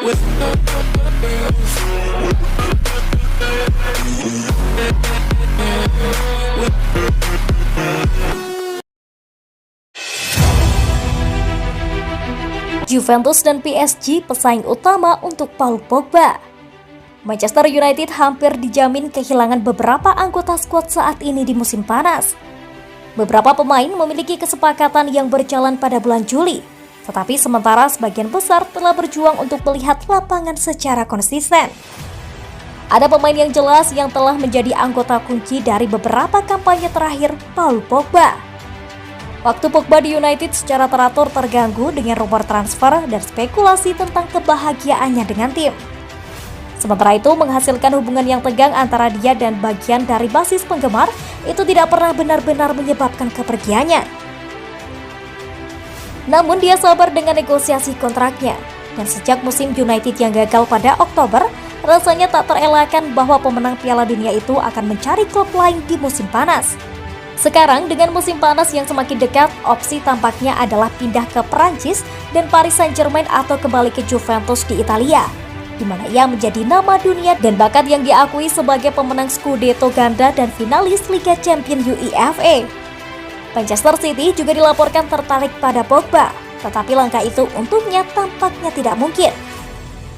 Juventus dan PSG pesaing utama untuk Paul Pogba. Manchester United hampir dijamin kehilangan beberapa anggota skuad saat ini di musim panas. Beberapa pemain memiliki kesepakatan yang berjalan pada bulan Juli, tetapi sementara sebagian besar telah berjuang untuk melihat lapangan secara konsisten. Ada pemain yang jelas yang telah menjadi anggota kunci dari beberapa kampanye terakhir Paul Pogba. Waktu Pogba di United secara teratur terganggu dengan rumor transfer dan spekulasi tentang kebahagiaannya dengan tim. Sementara itu, menghasilkan hubungan yang tegang antara dia dan bagian dari basis penggemar itu tidak pernah benar-benar menyebabkan kepergiannya. Namun dia sabar dengan negosiasi kontraknya, dan sejak musim United yang gagal pada Oktober, rasanya tak terelakkan bahwa pemenang Piala Dunia itu akan mencari klub lain di musim panas. Sekarang dengan musim panas yang semakin dekat, opsi tampaknya adalah pindah ke Perancis dan Paris Saint-Germain atau kembali ke Juventus di Italia, di mana ia menjadi nama dunia dan bakat yang diakui sebagai pemenang Scudetto ganda dan finalis Liga Champions UEFA. Manchester City juga dilaporkan tertarik pada Pogba, tetapi langkah itu untuknya tampaknya tidak mungkin.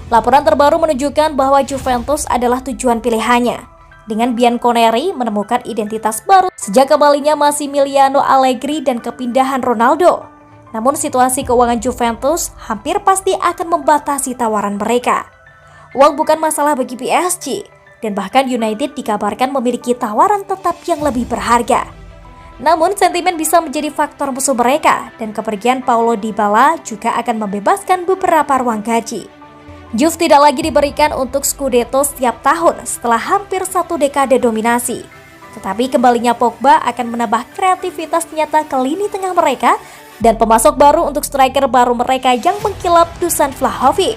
Laporan terbaru menunjukkan bahwa Juventus adalah tujuan pilihannya, dengan Bianconeri menemukan identitas baru sejak kembalinya Massimiliano Allegri dan kepindahan Ronaldo. Namun situasi keuangan Juventus hampir pasti akan membatasi tawaran mereka. Uang bukan masalah bagi PSG, dan bahkan United dikabarkan memiliki tawaran tetap yang lebih berharga. Namun sentimen bisa menjadi faktor musuh mereka, dan kepergian Paulo Dybala juga akan membebaskan beberapa ruang gaji. Juve tidak lagi diberikan untuk Scudetto setiap tahun setelah hampir 1 dekade dominasi. Tetapi kembalinya Pogba akan menambah kreativitas nyata ke lini tengah mereka dan pemasok baru untuk striker baru mereka yang mengkilap Dusan Vlahovic.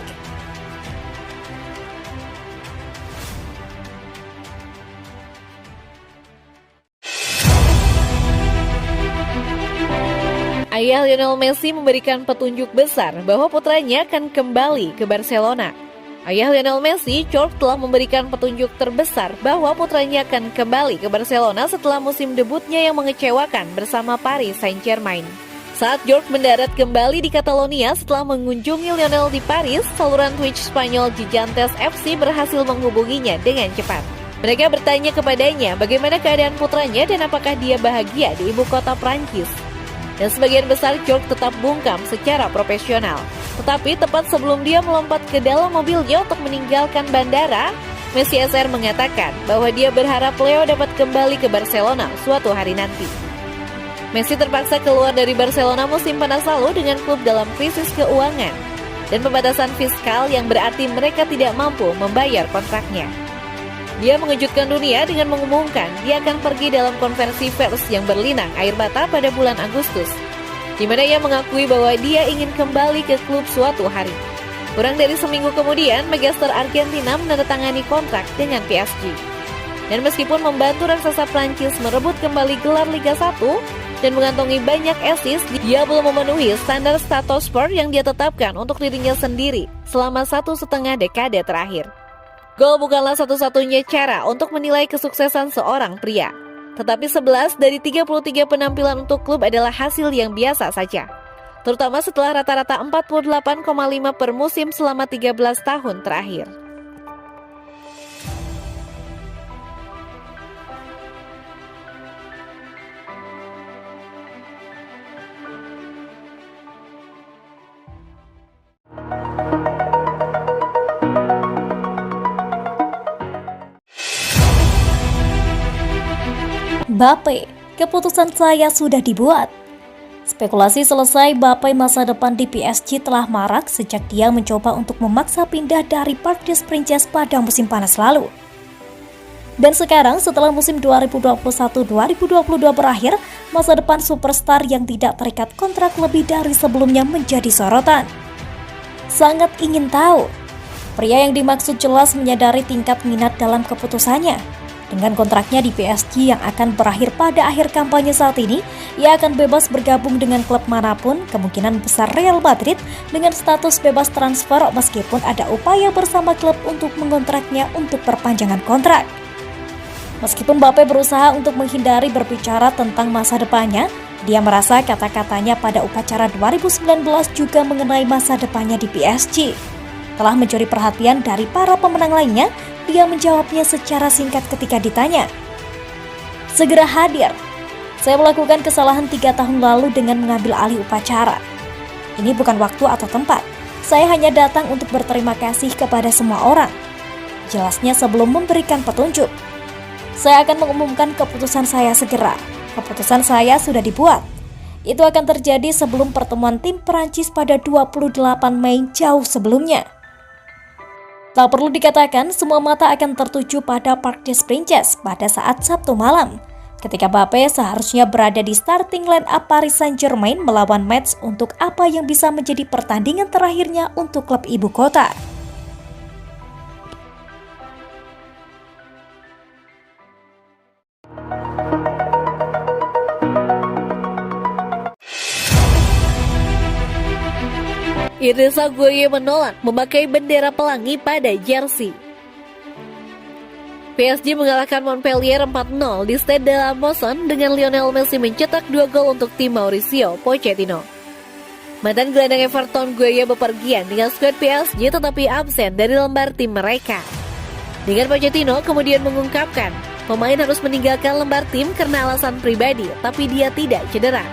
Ayah Lionel Messi memberikan petunjuk besar bahwa putranya akan kembali ke Barcelona. Ayah Lionel Messi, George, telah memberikan petunjuk terbesar bahwa putranya akan kembali ke Barcelona setelah musim debutnya yang mengecewakan bersama Paris Saint-Germain. Saat George mendarat kembali di Catalonia setelah mengunjungi Lionel di Paris, saluran Twitch Spanyol Gigantes FC berhasil menghubunginya dengan cepat. Mereka bertanya kepadanya bagaimana keadaan putranya dan apakah dia bahagia di ibu kota Prancis. Dan sebagian besar George tetap bungkam secara profesional. Tetapi tepat sebelum dia melompat ke dalam mobilnya untuk meninggalkan bandara, Messi SR mengatakan bahwa dia berharap Leo dapat kembali ke Barcelona suatu hari nanti. Messi terpaksa keluar dari Barcelona musim panas lalu dengan klub dalam krisis keuangan dan pembatasan fiskal yang berarti mereka tidak mampu membayar kontraknya. Dia mengejutkan dunia dengan mengumumkan dia akan pergi dalam konferensi pers yang berlinang air mata pada bulan Agustus, di mana ia mengakui bahwa dia ingin kembali ke klub suatu hari. Kurang dari seminggu kemudian, megastar Argentina menandatangani kontrak dengan PSG. Dan meskipun membantu raksasa Prancis merebut kembali gelar Liga 1 dan mengantongi banyak assist, dia belum memenuhi standar status sport yang dia tetapkan untuk dirinya sendiri selama 1,5 dekade terakhir. Gol bukanlah satu-satunya cara untuk menilai kesuksesan seorang pria. Tetapi 11 dari 33 penampilan untuk klub adalah hasil yang biasa saja. Terutama setelah rata-rata 48,5 per musim selama 13 tahun terakhir. Mbappe, keputusan saya sudah dibuat. Spekulasi selesai Mbappe masa depan di PSG telah marak sejak dia mencoba untuk memaksa pindah dari Parc des Princes pada musim panas lalu. Dan sekarang setelah musim 2021-2022 berakhir, masa depan superstar yang tidak terikat kontrak lebih dari sebelumnya menjadi sorotan. Sangat ingin tahu, pria yang dimaksud jelas menyadari tingkat minat dalam keputusannya. Dengan kontraknya di PSG yang akan berakhir pada akhir kampanye saat ini, ia akan bebas bergabung dengan klub manapun, kemungkinan besar Real Madrid dengan status bebas transfer meskipun ada upaya bersama klub untuk mengontraknya untuk perpanjangan kontrak. Meskipun Mbappe berusaha untuk menghindari berbicara tentang masa depannya, dia merasa kata-katanya pada upacara 2019 juga mengenai masa depannya di PSG. Telah mencuri perhatian dari para pemenang lainnya, dia menjawabnya secara singkat ketika ditanya. Segera hadir. Saya melakukan kesalahan 3 tahun lalu dengan mengambil alih upacara. Ini bukan waktu atau tempat. Saya hanya datang untuk berterima kasih kepada semua orang. Jelasnya sebelum memberikan petunjuk. Saya akan mengumumkan keputusan saya segera. Keputusan saya sudah dibuat. Itu akan terjadi sebelum pertemuan tim Perancis pada 28 Mei jauh sebelumnya. Tak perlu dikatakan, semua mata akan tertuju pada Parc des Princes pada saat Sabtu malam, ketika Mbappe seharusnya berada di starting line-up Paris Saint-Germain melawan Metz untuk apa yang bisa menjadi pertandingan terakhirnya untuk klub ibu kota. Idrissa Gueye menolak memakai bendera pelangi pada jersey. PSG mengalahkan Montpellier 4-0 di Stade de la Mosson dengan Lionel Messi mencetak 2 gol untuk tim Mauricio Pochettino. Mantan gelandang Everton Gueye bepergian dengan skuad PSG tetapi absen dari lembar tim mereka. Dengan Pochettino kemudian mengungkapkan, pemain harus meninggalkan lembar tim karena alasan pribadi, tapi dia tidak cedera.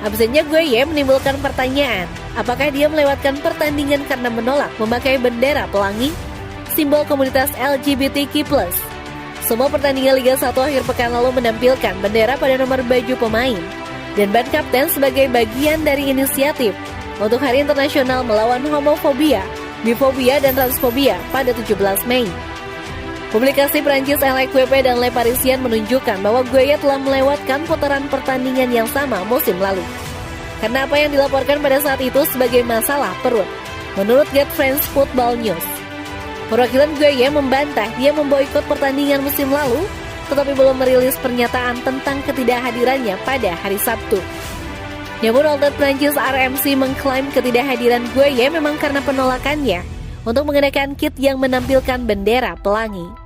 Absennya Gueye menimbulkan pertanyaan, apakah dia melewatkan pertandingan karena menolak memakai bendera pelangi, simbol komunitas LGBTQ+. Semua pertandingan Liga 1 akhir pekan lalu menampilkan bendera pada nomor baju pemain, dan ban kapten sebagai bagian dari inisiatif untuk Hari Internasional melawan homofobia, bifobia, dan transfobia pada 17 Mei. Publikasi Prancis LQP dan Le Parisien menunjukkan bahwa Gueye telah melewatkan putaran pertandingan yang sama musim lalu. Karena apa yang dilaporkan pada saat itu sebagai masalah perut, menurut Get France Football News. Perwakilan Gueye membantah dia memboikot pertandingan musim lalu, tetapi belum merilis pernyataan tentang ketidakhadirannya pada hari Sabtu. Namun outlet Prancis RMC mengklaim ketidakhadiran Gueye memang karena penolakannya untuk mengenakan kit yang menampilkan bendera pelangi.